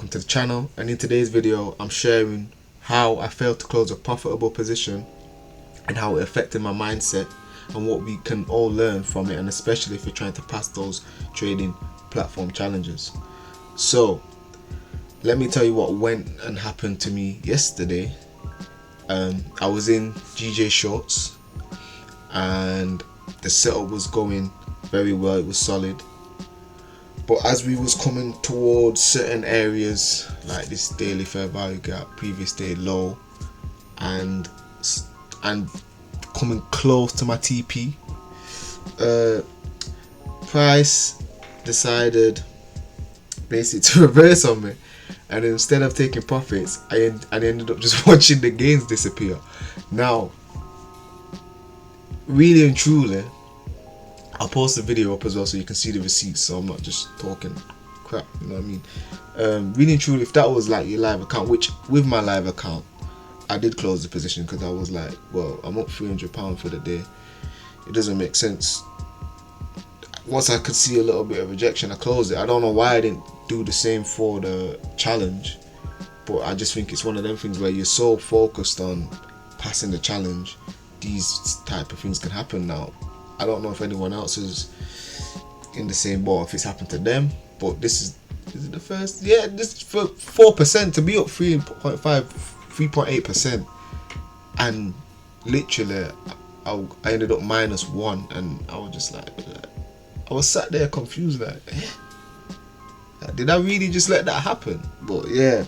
welcome to the channel, and in today's video I'm sharing how I failed to close a profitable position and how it affected my mindset and what we can all learn from it, and especially if you're trying to pass those trading platform challenges. So let me tell you what went and happened to me yesterday. I was in GJ Shorts and the setup was going very well, it was solid. But as we was coming towards certain areas like this daily fair value gap, previous day low, and coming close to my TP, price decided basically to reverse on me, and instead of taking profits, I ended up just watching the gains disappear. Now, really and truly, I'll post the video up as well so you can see the receipts, so I'm not just talking crap, you know what I mean? Really and truly, if that was like your live account, which with my live account I did close the position because I was like, well, I'm up £300 for the day, it doesn't make sense. Once I could see a little bit of rejection, I closed it. I don't know why I didn't do the same for the challenge, but I just think it's one of them things where you're so focused on passing the challenge, these type of things can happen. Now I don't know if anyone else is in the same boat, if it's happened to them, but this is it the first? Yeah, this is for 4% to be up 3.8%, and literally I ended up -1, and I was just like, I was sat there confused, like, did I really just let that happen? But yeah,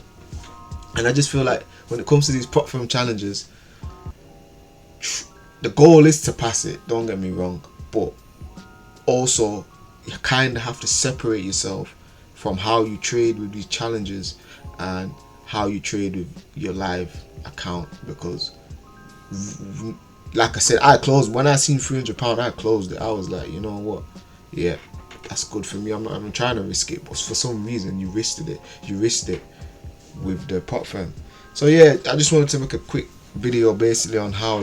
and I just feel like when it comes to these prop firm challenges, the goal is to pass it, don't get me wrong, but also you kind of have to separate yourself from how you trade with these challenges and how you trade with your live account, because like I said, I closed when I seen £300, I closed it. I was like, you know what, yeah, that's good for me. I'm not even trying to risk it, but for some reason you risked it with the prop firm. So yeah, I just wanted to make a quick video basically on how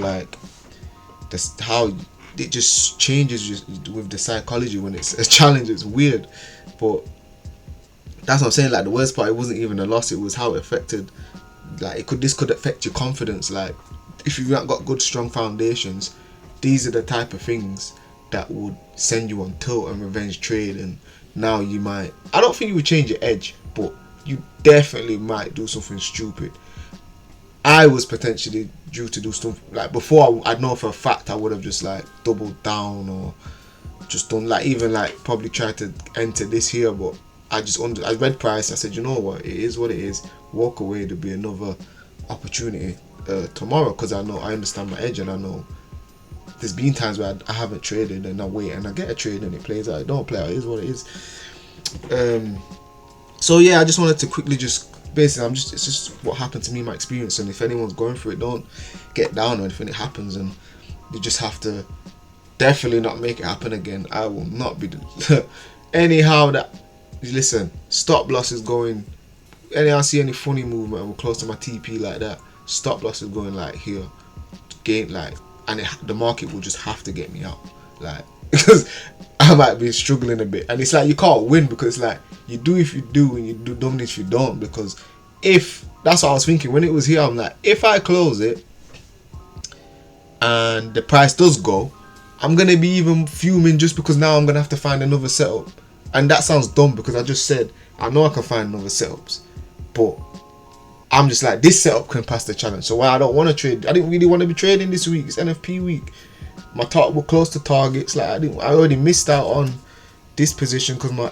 how it just changes with the psychology when it's a challenge. It's weird, but that's what I'm saying. Like, the worst part, it wasn't even a loss, it was how it affected, like, this could affect your confidence. Like, if you've not got good strong foundations, these are the type of things that would send you on tilt and revenge trade. And now you might, I don't think you would change your edge, but you definitely might do something stupid. I was potentially due to do stuff like, before I know for a fact I would have just like doubled down or just done like, even like probably tried to enter this here, but I read price, I said, you know what, it is what it is, walk away. There'll be another opportunity tomorrow, because I understand my edge, and I know there's been times where I haven't traded and I wait and I get a trade and it plays out. It don't play out, it is what it is. So yeah, I just wanted to quickly just basically, it's just what happened to me, my experience, and if anyone's going through it, don't get down or anything. It happens, and you just have to definitely not make it happen again. I will not be anyhow. That, listen, stop loss is going, anyhow I see any funny movement and we're close to my TP like that, stop loss is going like here, gain, like, and the market will just have to get me out, like, because I might be struggling a bit, and it's like you can't win, because it's like you do if you do and you don't if you don't. Because if that's what I was thinking when it was here, I'm like, if I close it and the price does go, I'm gonna be even fuming, just because now I'm gonna have to find another setup. And that sounds dumb, because I just said I know I can find another setups, but I'm just like, this setup can pass the challenge. So why I don't want to trade, I didn't really want to be trading this week. It's NFP week, my target were close to targets. Like, I already missed out on this position because my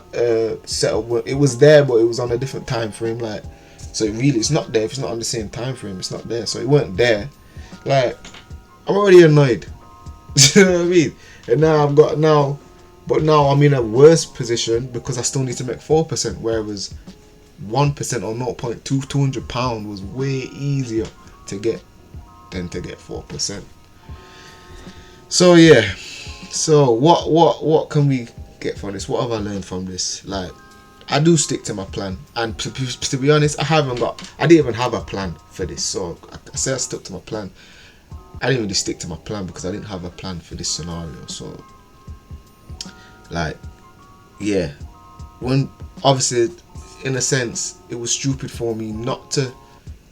setup, it was there, but it was on a different time frame. Like, so it's not there if it's not on the same time frame. It's not there, so it weren't there. Like, I'm already annoyed. You know what I mean? And now but now I'm in a worse position because I still need to make 4%, whereas 1% or £200 was way easier to get than to get 4%. So yeah, so what can we get from this? What have I learned from this? Like, I do stick to my plan, and to be honest, I didn't even have a plan for this. So I say I stuck to my plan. I didn't really stick to my plan because I didn't have a plan for this scenario. So, like, yeah, when obviously in a sense, it was stupid for me not to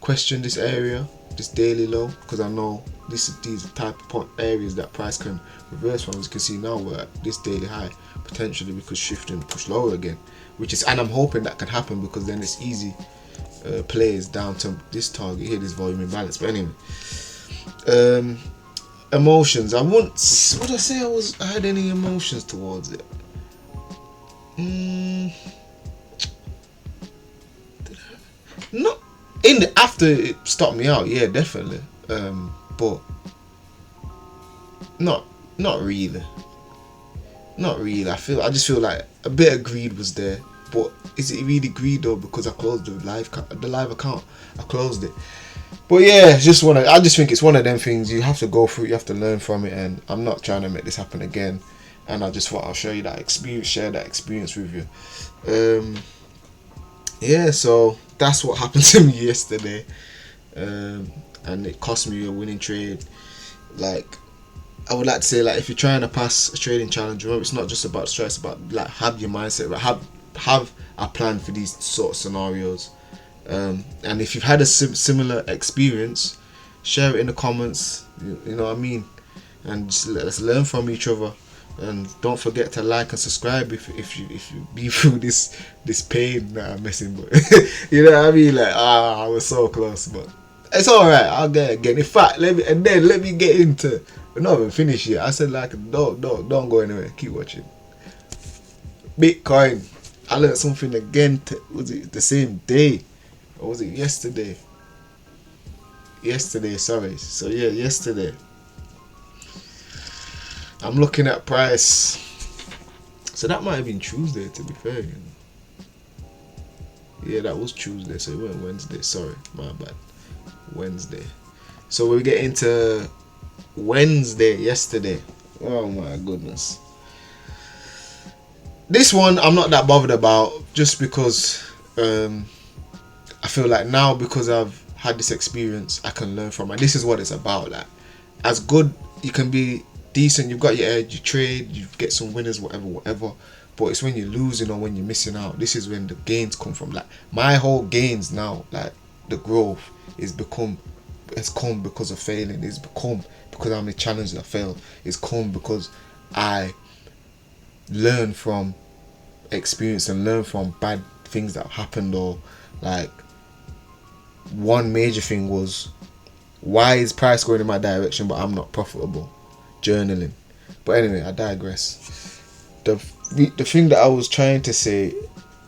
question this area, this daily low, because I know these are type of areas that price can reverse from. As you can see now, we're at this daily high, potentially we could shift and push lower again, and I'm hoping that can happen, because then it's easy plays down to this target here, this volume imbalance. But anyway, emotions. I wouldn't. Would I say I had any emotions towards it? Not in the after it stopped me out. Yeah, definitely. But not really. Not really. I just feel like a bit of greed was there. But is it really greed though? Because I closed the live account. I closed it. But yeah, I just think it's one of them things you have to go through. You have to learn from it, and I'm not trying to make this happen again. And I just thought I'll show you that experience, share that experience with you. Yeah, so that's what happened to me yesterday, and it cost me a winning trade. Like, I would like to say, like, if you're trying to pass a trading challenge, remember, it's not just about stress, but like have your mindset, but have a plan for these sort of scenarios. And if you've had a similar experience, share it in the comments. You know what I mean? And just let's learn from each other. And don't forget to like and subscribe if you be through this pain that I'm missing. But you know what I mean? Like, I was so close, but it's alright. I'll get it again. In fact, let me get into. We're not even finished yet. I said, like, don't go anywhere. Keep watching. Bitcoin. I learned something again. Was it the same day? Or was it yesterday? Sorry. So yeah, yesterday. I'm looking at price. So that might have been Tuesday, to be fair. Yeah, that was Tuesday. So it went Wednesday. Sorry, my bad. Wednesday. So we get into Wednesday yesterday. Oh my goodness. This one I'm not that bothered about, just because I feel like now, because I've had this experience, I can learn from it. This is what it's about. Like, as good you can be, decent, you've got your edge, you trade, you get some winners, whatever. But it's when you're losing or when you're missing out. This is when the gains come from. Like, my whole gains now, like the growth, has come because of failing. It's become because I'm a challenge that failed. It's come because I learn from experience and learn from bad things that happened. Or like, one major thing was, why is price going in my direction but I'm not profitable? Journaling. But anyway, I digress. The thing that I was trying to say,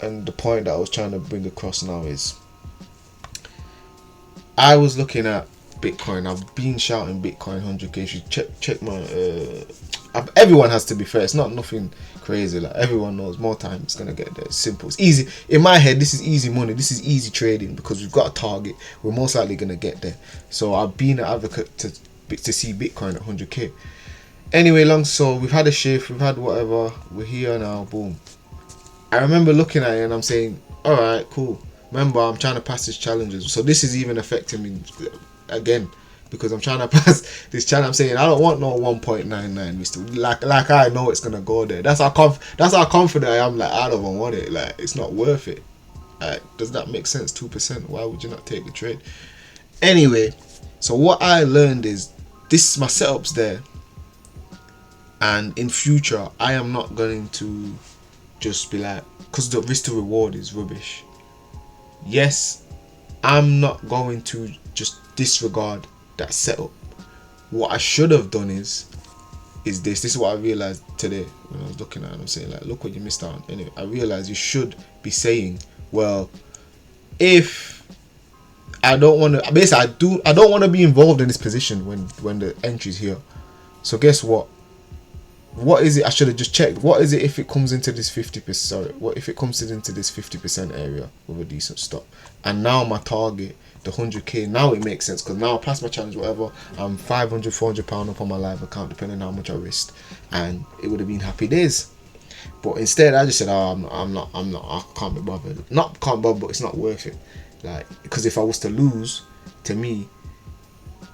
and the point that I was trying to bring across now, is I was looking at Bitcoin. I've been shouting Bitcoin 100k. If you check my everyone has, to be fair, it's not nothing crazy. Like, everyone knows more time it's gonna get there. It's simple, it's easy. In my head, this is easy money, this is easy trading, because we've got a target, we're most likely gonna get there. So I've been an advocate to see Bitcoin at 100k. Anyway, so we've had a shift, we've had whatever, we're here now, boom. I remember looking at it and I'm saying, alright, cool. Remember, I'm trying to pass these challenges. So this is even affecting me again, because I'm trying to pass this challenge. I'm saying I don't want no 1.99. Like I know it's gonna go there. That's how confident I am. Like, I don't want it. Like, it's not worth it. Does that make sense? 2%. Why would you not take the trade? Anyway, so what I learned is, this, my setup's there. And in future, I am not going to just be like, because the risk to reward is rubbish. Yes, I'm not going to just disregard that setup. What I should have done is this. This is what I realized today when I was looking at it. I'm saying, like, look what you missed out on. Anyway, I realized you should be saying, well, if I don't want to, basically, I don't want to be involved in this position when the entry's here. So guess what? What is it? I should have just checked. What is it if it comes into this 50%? Sorry, what if it comes into this 50% area with a decent stop? And now my target, the 100k, now it makes sense, because now I passed my challenge, whatever. I'm 500, 400 pound up on my live account, depending on how much I risked, and it would have been happy days. But instead, I just said, oh, I'm not, I can't be bothered. Can't bother, but it's not worth it. Like, because if I was to lose, to me,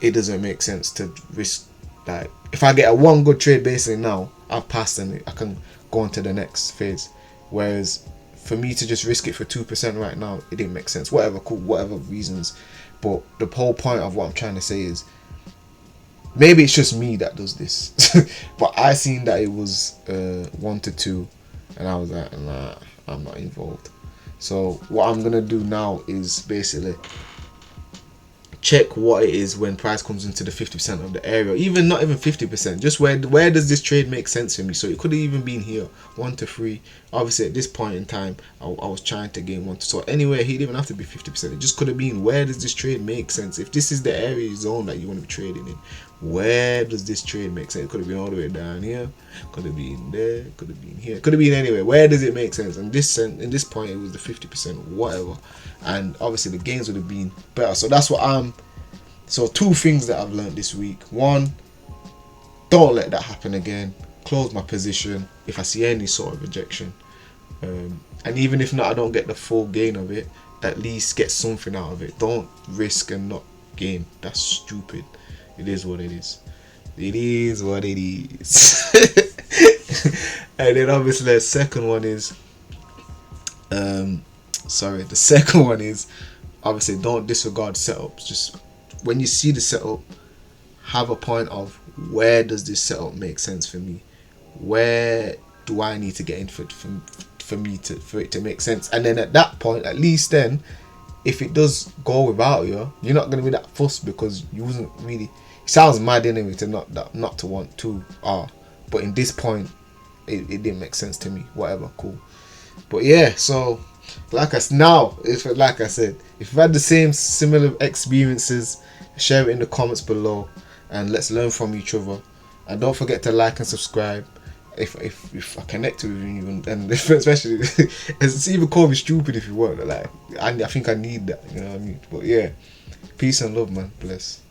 it doesn't make sense to risk. Like, if I get a one good trade basically now, I've passed and I can go on to the next phase. Whereas for me to just risk it for 2% right now, it didn't make sense. Whatever, cool, whatever reasons. But the whole point of what I'm trying to say is, maybe it's just me that does this, but I seen that it was 1 to 2, and I was like, nah, I'm not involved. So what I'm gonna do now is basically check what it is when price comes into the 50% of the area, even not even 50%, just where does this trade make sense for me. So it could have even been here, 1 to 3. Obviously at this point in time I was trying to gain 1 to, so anyway, he didn't even have to be 50%. It just could have been, where does this trade make sense? If this is the area zone that you want to be trading in, where does this trade make sense? It could have been all the way down here, could have been there, could have been here, could have been anywhere. Where does it make sense? And in this point it was the 50%, whatever, and obviously the gains would have been better. So that's what so 2 things that I've learned this week. 1, don't let that happen again. Close my position if I see any sort of rejection, and even if not, I don't get the full gain of it, at least get something out of it. Don't risk and not gain. That's stupid. It is what it is. It is what it is. And then obviously the second one is obviously don't disregard setups. Just when you see the setup, have a point of, where does this setup make sense for me? Where do I need to get in for it to make sense? And then at that point, at least then, if it does go without you, you're not gonna be that fussed, because you wasn't really. It sounds mad anyway to not to want to but in this point, it didn't make sense to me. Whatever, cool. But yeah, so like I said, if you've had the similar experiences, share it in the comments below, and let's learn from each other. And don't forget to like and subscribe if I connect with you, and especially it's even call me stupid if you want. Like I think I need that, you know what I mean? But yeah, peace and love, man. Bless.